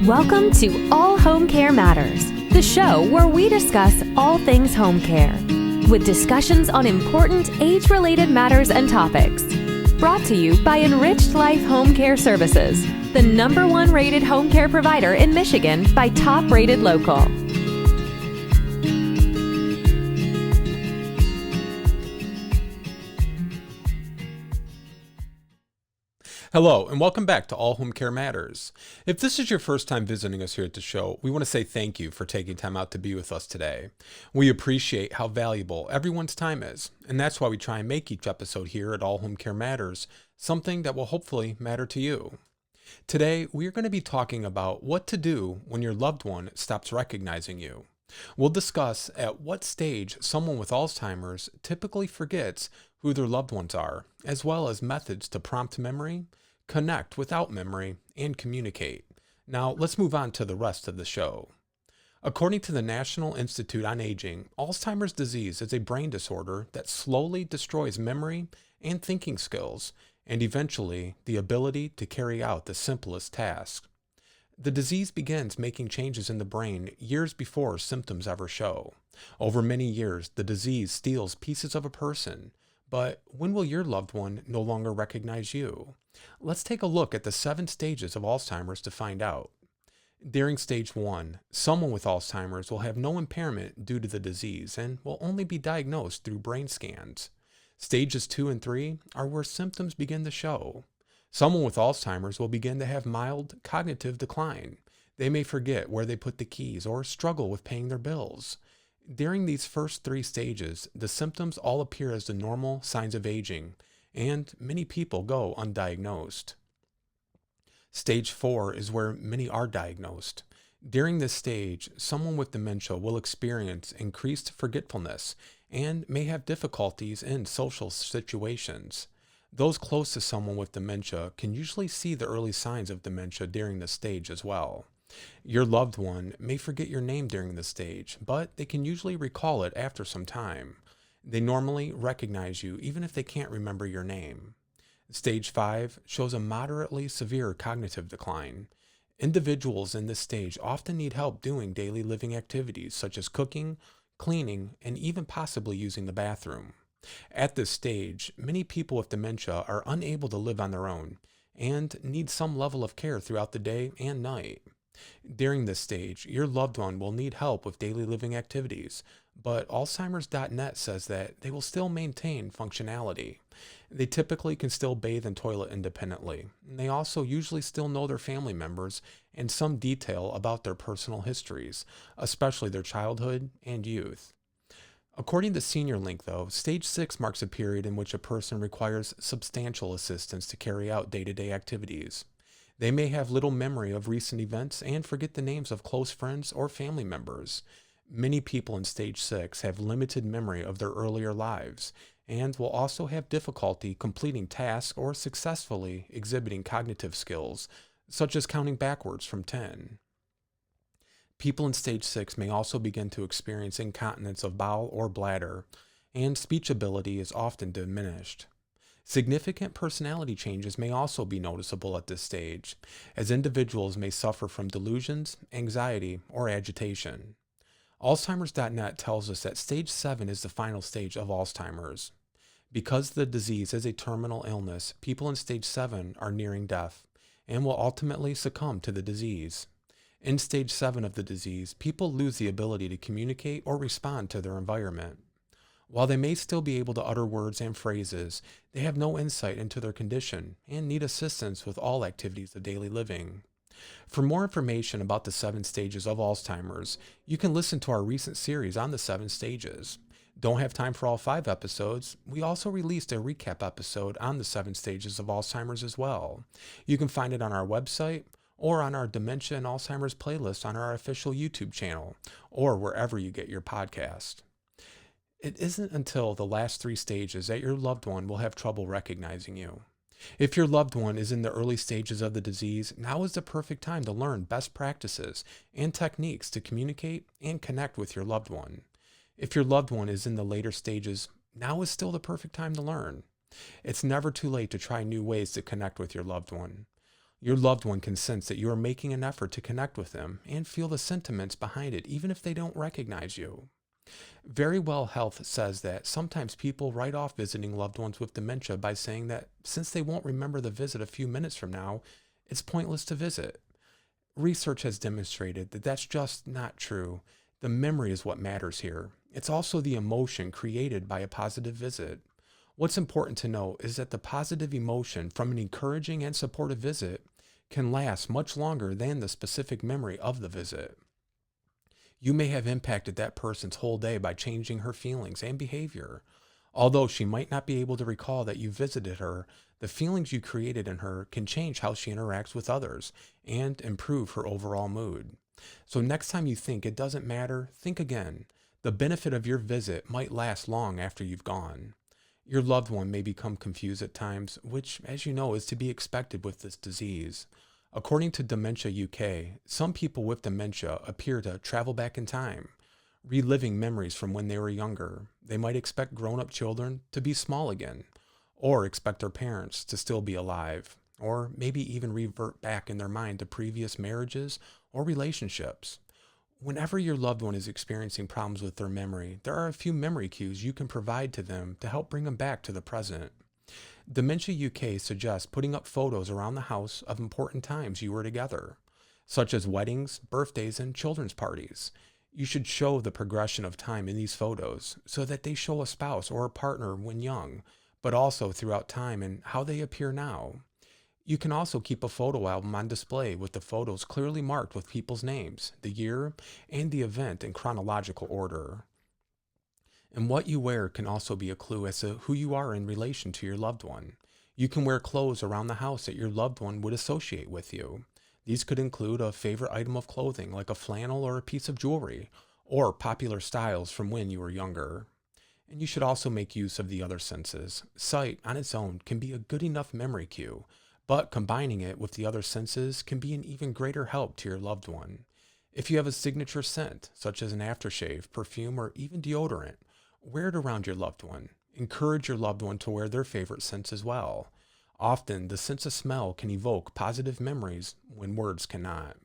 Welcome to All Home Care Matters, the show where we discuss all things home care, with discussions on important age-related matters and topics. Brought to you by Enriched Life Home Care Services, the #1 rated home care provider in Michigan by Top Rated Local. Hello, and welcome back to All Home Care Matters. If this is your first time visiting us here at the show, we want to say thank you for taking time out to be with us today. We appreciate how valuable everyone's time is, and that's why we try and make each episode here at All Home Care Matters something that will hopefully matter to you. Today, we're going to be talking about what to do when your loved one stops recognizing you. We'll discuss at what stage someone with Alzheimer's typically forgets who their loved ones are, as well as methods to prompt memory, connect without memory, and communicate. Now, let's move on to the rest of the show. According to the National Institute on Aging, Alzheimer's disease is a brain disorder that slowly destroys memory and thinking skills, and eventually the ability to carry out the simplest tasks. The disease begins making changes in the brain years before symptoms ever show. Over many years, the disease steals pieces of a person. But when will your loved one no longer recognize you? Let's take a look at the 7 stages of Alzheimer's to find out. During stage 1, someone with Alzheimer's will have no impairment due to the disease and will only be diagnosed through brain scans. Stages 2 and 3 are where symptoms begin to show. Someone with Alzheimer's will begin to have mild cognitive decline. They may forget where they put the keys or struggle with paying their bills. During these first 3 stages, the symptoms all appear as the normal signs of aging, and many people go undiagnosed. Stage 4 is where many are diagnosed. During this stage, someone with dementia will experience increased forgetfulness and may have difficulties in social situations. Those close to someone with dementia can usually see the early signs of dementia during this stage as well. Your loved one may forget your name during this stage, but they can usually recall it after some time. They normally recognize you even if they can't remember your name. Stage 5 shows a moderately severe cognitive decline. Individuals in this stage often need help doing daily living activities such as cooking, cleaning, and even possibly using the bathroom. At this stage, many people with dementia are unable to live on their own and need some level of care throughout the day and night. During this stage, your loved one will need help with daily living activities, but alzheimers.net says that they will still maintain functionality. They typically can still bathe and toilet independently. They also usually still know their family members and some detail about their personal histories, especially their childhood and youth. According to Senior Link, though, stage 6 marks a period in which a person requires substantial assistance to carry out day-to-day activities. They may have little memory of recent events and forget the names of close friends or family members. Many people in stage 6 have limited memory of their earlier lives and will also have difficulty completing tasks or successfully exhibiting cognitive skills, such as counting backwards from 10. People in stage 6 may also begin to experience incontinence of bowel or bladder, and speech ability is often diminished. Significant personality changes may also be noticeable at this stage, as individuals may suffer from delusions, anxiety, or agitation. Alzheimers.net tells us that stage 7 is the final stage of Alzheimer's. Because the disease is a terminal illness, people in stage 7 are nearing death and will ultimately succumb to the disease. In stage 7 of the disease, people lose the ability to communicate or respond to their environment. While they may still be able to utter words and phrases, they have no insight into their condition and need assistance with all activities of daily living. For more information about the 7 stages of Alzheimer's, you can listen to our recent series on the 7 stages. Don't have time for all 5 episodes? We also released a recap episode on the 7 stages of Alzheimer's as well. You can find it on our website or on our Dementia and Alzheimer's playlist on our official YouTube channel, or wherever you get your podcast. It isn't until the last 3 stages that your loved one will have trouble recognizing you. If your loved one is in the early stages of the disease, now is the perfect time to learn best practices and techniques to communicate and connect with your loved one. If your loved one is in the later stages, now is still the perfect time to learn. It's never too late to try new ways to connect with your loved one. Your loved one can sense that you are making an effort to connect with them and feel the sentiments behind it, even if they don't recognize you. Very Well Health says that sometimes people write off visiting loved ones with dementia by saying that since they won't remember the visit a few minutes from now, it's pointless to visit. Research has demonstrated that that's just not true. The memory is what matters here. It's also the emotion created by a positive visit. What's important to note is that the positive emotion from an encouraging and supportive visit can last much longer than the specific memory of the visit. You may have impacted that person's whole day by changing her feelings and behavior. Although she might not be able to recall that you visited her, the feelings you created in her can change how she interacts with others and improve her overall mood. So, next time you think it doesn't matter, think again. The benefit of your visit might last long after you've gone. Your loved one may become confused at times, which, as you know, is to be expected with this disease. According to Dementia UK, some people with dementia appear to travel back in time, reliving memories from when they were younger. They might expect grown up children to be small again, or expect their parents to still be alive, or maybe even revert back in their mind to previous marriages or relationships. Whenever your loved one is experiencing problems with their memory, there are a few memory cues you can provide to them to help bring them back to the present. Dementia UK suggests putting up photos around the house of important times you were together, such as weddings, birthdays, and children's parties. You should show the progression of time in these photos so that they show a spouse or a partner when young, but also throughout time and how they appear now. You can also keep a photo album on display with the photos clearly marked with people's names, the year, and the event in chronological order. And what you wear can also be a clue as to who you are in relation to your loved one. You can wear clothes around the house that your loved one would associate with you. These could include a favorite item of clothing like a flannel or a piece of jewelry, or popular styles from when you were younger. And you should also make use of the other senses. Sight on its own can be a good enough memory cue, but combining it with the other senses can be an even greater help to your loved one. If you have a signature scent, such as an aftershave, perfume, or even deodorant, wear it around your loved one. Encourage your loved one to wear their favorite scents as well. Often, the sense of smell can evoke positive memories when words cannot.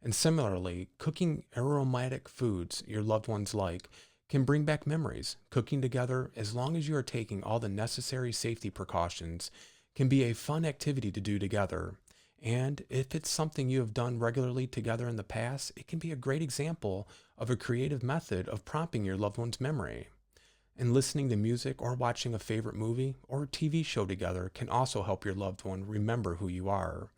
And similarly, cooking aromatic foods your loved ones like can bring back memories. Cooking together, as long as you are taking all the necessary safety precautions, can be a fun activity to do together. And if it's something you have done regularly together in the past, it can be a great example of a creative method of prompting your loved one's memory. And listening to music or watching a favorite movie or TV show together can also help your loved one remember who you are.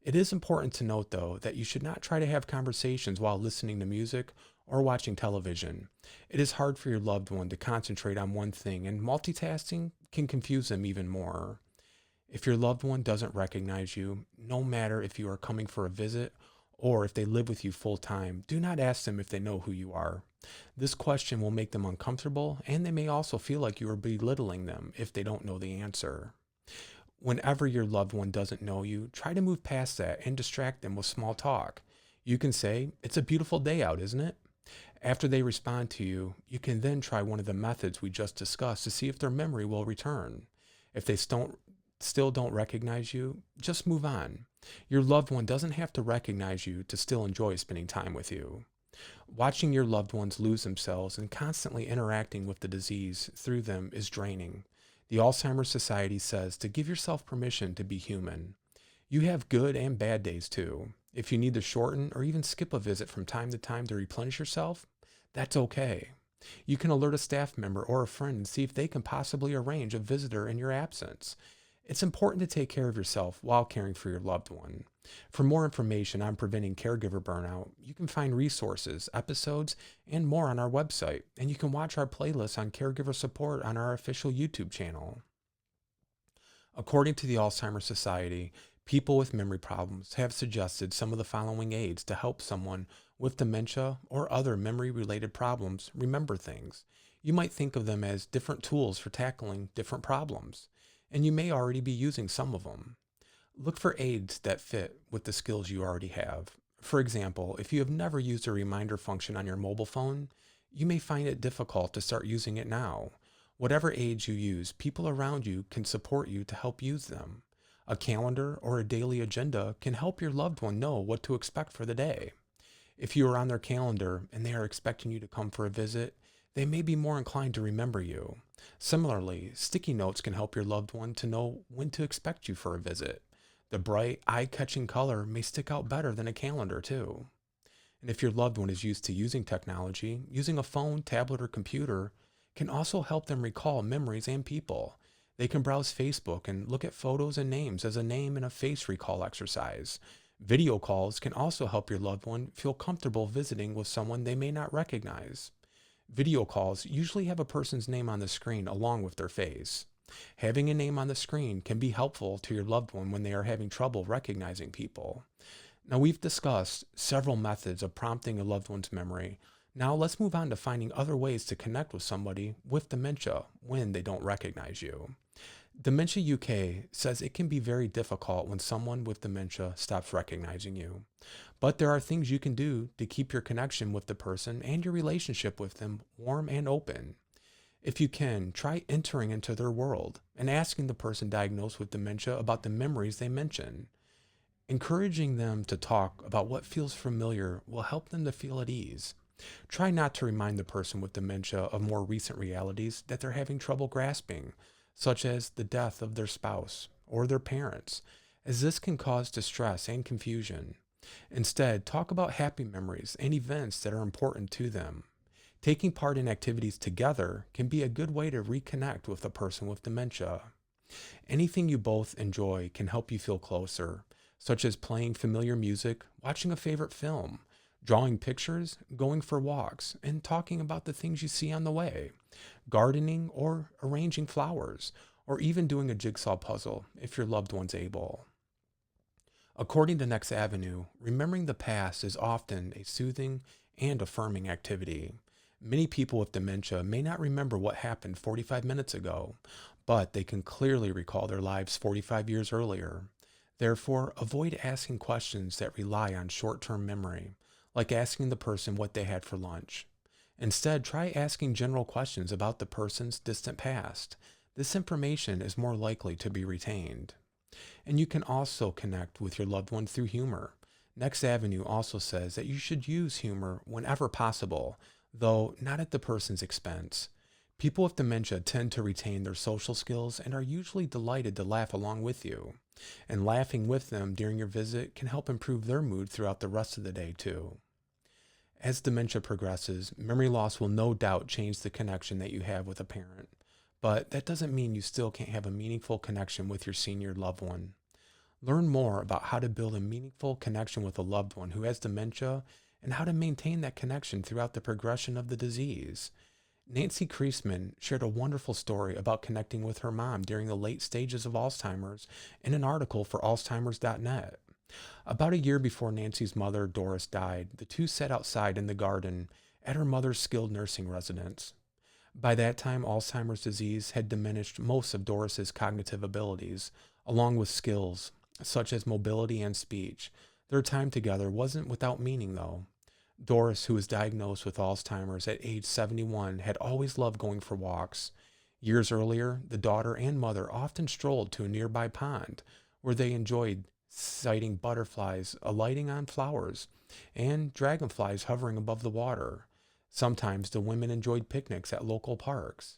It is important to note, though, that you should not try to have conversations while listening to music or watching television. It is hard for your loved one to concentrate on one thing, and multitasking can confuse them even more. If your loved one doesn't recognize you, no matter if you are coming for a visit or if they live with you full time, do not ask them if they know who you are. This question will make them uncomfortable, and they may also feel like you are belittling them if they don't know the answer. Whenever your loved one doesn't know you, try to move past that and distract them with small talk. You can say, "It's a beautiful day out, isn't it?" After they respond to you, you can then try one of the methods we just discussed to see if their memory will return. If they still don't recognize you, just move on. Your loved one doesn't have to recognize you to still enjoy spending time with you. Watching your loved ones lose themselves and constantly interacting with the disease through them is draining. The Alzheimer's Society says to give yourself permission to be human. You have good and bad days too. If you need to shorten or even skip a visit from time to time to replenish yourself, that's okay. You can alert a staff member or a friend and see if they can possibly arrange a visitor in your absence. It's important to take care of yourself while caring for your loved one. For more information on preventing caregiver burnout, you can find resources, episodes, and more on our website, and you can watch our playlist on caregiver support on our official YouTube channel. According to the Alzheimer's Society, people with memory problems have suggested some of the following aids to help someone with dementia or other memory-related problems remember things. You might think of them as different tools for tackling different problems, and you may already be using some of them. Look for aids that fit with the skills you already have. For example, if you have never used a reminder function on your mobile phone, you may find it difficult to start using it now. Whatever aids you use, people around you can support you to help use them. A calendar or a daily agenda can help your loved one know what to expect for the day. If you are on their calendar and they are expecting you to come for a visit, they may be more inclined to remember you. Similarly, sticky notes can help your loved one to know when to expect you for a visit. The bright, eye-catching color may stick out better than a calendar, too. And if your loved one is used to using technology, using a phone, tablet, or computer can also help them recall memories and people. They can browse Facebook and look at photos and names as a name and a face recall exercise. Video calls can also help your loved one feel comfortable visiting with someone they may not recognize. Video calls usually have a person's name on the screen along with their face. Having a name on the screen can be helpful to your loved one when they are having trouble recognizing people. Now, we've discussed several methods of prompting a loved one's memory. Now, let's move on to finding other ways to connect with somebody with dementia when they don't recognize you. Dementia UK says it can be very difficult when someone with dementia stops recognizing you. But there are things you can do to keep your connection with the person and your relationship with them warm and open. If you can, try entering into their world and asking the person diagnosed with dementia about the memories they mention. Encouraging them to talk about what feels familiar will help them to feel at ease. Try not to remind the person with dementia of more recent realities that they're having trouble grasping, such as the death of their spouse or their parents, as this can cause distress and confusion. Instead, talk about happy memories and events that are important to them. Taking part in activities together can be a good way to reconnect with a person with dementia. Anything you both enjoy can help you feel closer, such as playing familiar music, watching a favorite film, drawing pictures, going for walks, and talking about the things you see on the way, gardening or arranging flowers, or even doing a jigsaw puzzle if your loved one's able. According to Next Avenue, remembering the past is often a soothing and affirming activity. Many people with dementia may not remember what happened 45 minutes ago, but they can clearly recall their lives 45 years earlier. Therefore, avoid asking questions that rely on short-term memory, like asking the person what they had for lunch. Instead, try asking general questions about the person's distant past. This information is more likely to be retained. And you can also connect with your loved one through humor. Next Avenue also says that you should use humor whenever possible, though not at the person's expense. People with dementia tend to retain their social skills and are usually delighted to laugh along with you. And laughing with them during your visit can help improve their mood throughout the rest of the day too. As dementia progresses, memory loss will no doubt change the connection that you have with a parent. But that doesn't mean you still can't have a meaningful connection with your senior loved one. Learn more about how to build a meaningful connection with a loved one who has dementia and how to maintain that connection throughout the progression of the disease. Nancy Kreisman shared a wonderful story about connecting with her mom during the late stages of Alzheimer's in an article for alzheimers.net. About a year before Nancy's mother, Doris, died, the two sat outside in the garden at her mother's skilled nursing residence. By that time, Alzheimer's disease had diminished most of Doris's cognitive abilities, along with skills such as mobility and speech. Their time together wasn't without meaning, though. Doris, who was diagnosed with Alzheimer's at age 71, had always loved going for walks. Years earlier, the daughter and mother often strolled to a nearby pond, where they enjoyed sighting butterflies alighting on flowers and dragonflies hovering above the water. Sometimes the women enjoyed picnics at local parks.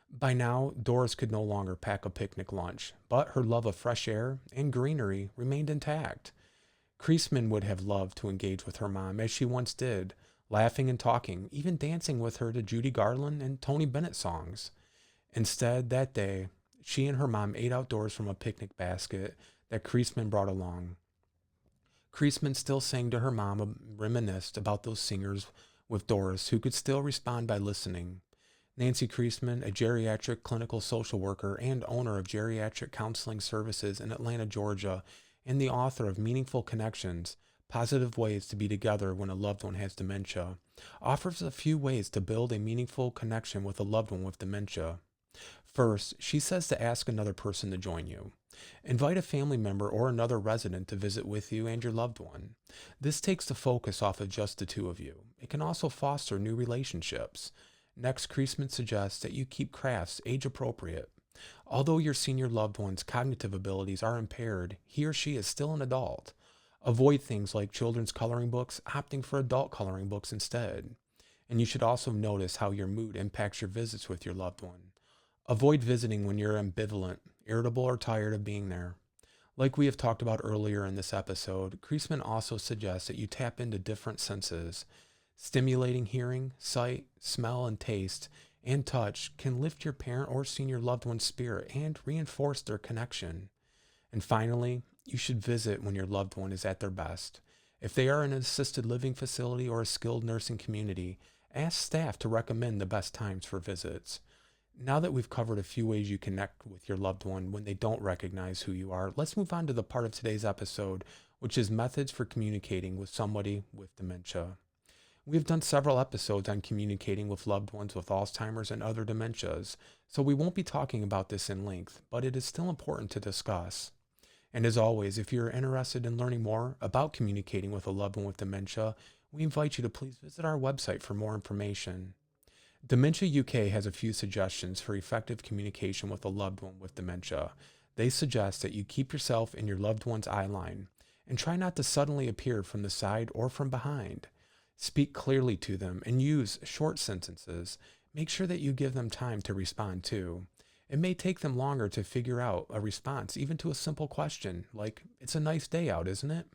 By now, Doris could no longer pack a picnic lunch, but her love of fresh air and greenery remained intact. Kreisman would have loved to engage with her mom as she once did, laughing and talking, even dancing with her to Judy Garland and Tony Bennett songs. Instead, that day, she and her mom ate outdoors from a picnic basket that Kreisman brought along. Kreisman still sang to her mom and reminisced about those singers with Doris, who could still respond by listening. Nancy Kreisman, a geriatric clinical social worker and owner of geriatric counseling services in Atlanta, Georgia, and the author of Meaningful Connections, Positive Ways to Be Together When a Loved One Has Dementia, offers a few ways to build a meaningful connection with a loved one with dementia. First, she says to ask another person to join you. Invite a family member or another resident to visit with you and your loved one. This takes the focus off of just the two of you. It can also foster new relationships. Next, Kreisman suggests that you keep crafts age appropriate. Although your senior loved one's cognitive abilities are impaired, he or she is still an adult. Avoid things like children's coloring books, opting for adult coloring books instead. And you should also notice how your mood impacts your visits with your loved one. Avoid visiting when you're ambivalent, irritable, or tired of being there. Like we have talked about earlier in this episode, Kreisman also suggests that you tap into different senses. Stimulating hearing, sight, smell, and taste, and touch can lift your parent or senior loved one's spirit and reinforce their connection. And finally, you should visit when your loved one is at their best. If they are in an assisted living facility or a skilled nursing community, ask staff to recommend the best times for visits. Now that we've covered a few ways you connect with your loved one when they don't recognize who you are, let's move on to the part of today's episode, which is methods for communicating with somebody with dementia. We've done several episodes on communicating with loved ones with Alzheimer's and other dementias, so we won't be talking about this in length, but it is still important to discuss. And as always, if you're interested in learning more about communicating with a loved one with dementia, we invite you to please visit our website for more information. Dementia UK has a few suggestions for effective communication with a loved one with dementia. They suggest that you keep yourself in your loved one's eye line and try not to suddenly appear from the side or from behind. Speak clearly to them and use short sentences. Make sure that you give them time to respond too. It may take them longer to figure out a response, even to a simple question like, "It's a nice day out, isn't it?"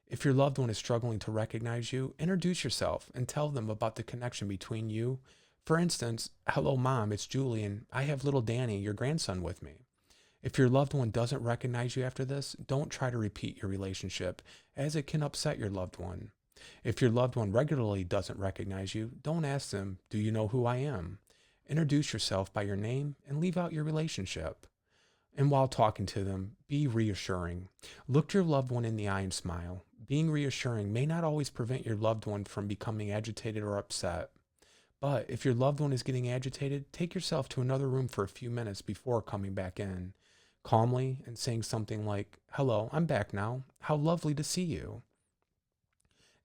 If your loved one is struggling to recognize you, introduce yourself and tell them about the connection between you. For instance, "Hello, Mom, it's Julian. I have little Danny, your grandson, with me." If your loved one doesn't recognize you after this, don't try to repeat your relationship, as it can upset your loved one. If your loved one regularly doesn't recognize you, don't ask them, "Do you know who I am?" Introduce yourself by your name and leave out your relationship. And while talking to them, be reassuring. Look your loved one in the eye and smile. Being reassuring may not always prevent your loved one from becoming agitated or upset. But if your loved one is getting agitated, take yourself to another room for a few minutes before coming back in, calmly and saying something like, "Hello, I'm back now. How lovely to see you."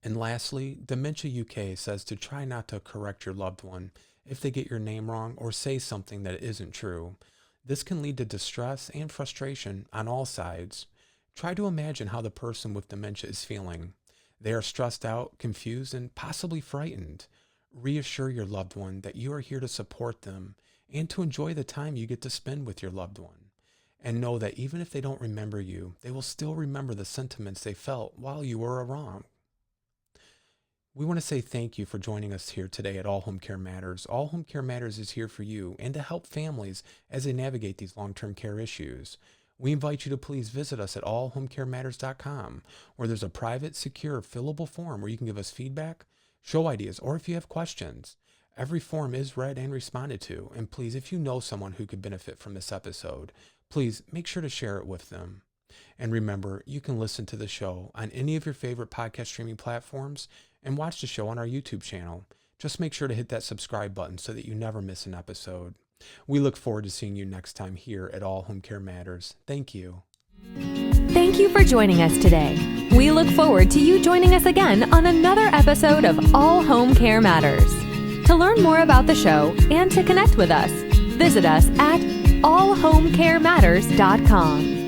And lastly, Dementia UK says to try not to correct your loved one if they get your name wrong or say something that isn't true. This can lead to distress and frustration on all sides. Try to imagine how the person with dementia is feeling. They are stressed out, confused, and possibly frightened. Reassure your loved one that you are here to support them and to enjoy the time you get to spend with your loved one. And know that even if they don't remember you, they will still remember the sentiments they felt while you were around. We want to say thank you for joining us here today at All Home Care Matters. All Home Care Matters is here for you and to help families as they navigate these long-term care issues. We invite you to please visit us at allhomecarematters.com, where there's a private, secure, fillable form where you can give us feedback, show ideas, or if you have questions. Every form is read and responded to, and please, if you know someone who could benefit from this episode, please make sure to share it with them. And remember, you can listen to the show on any of your favorite podcast streaming platforms and watch the show on our YouTube channel. Just make sure to hit that subscribe button so that you never miss an episode. We look forward to seeing you next time here at All Home Care Matters. Thank you. Thank you for joining us today. We look forward to you joining us again on another episode of All Home Care Matters. To learn more about the show and to connect with us, visit us at allhomecarematters.com.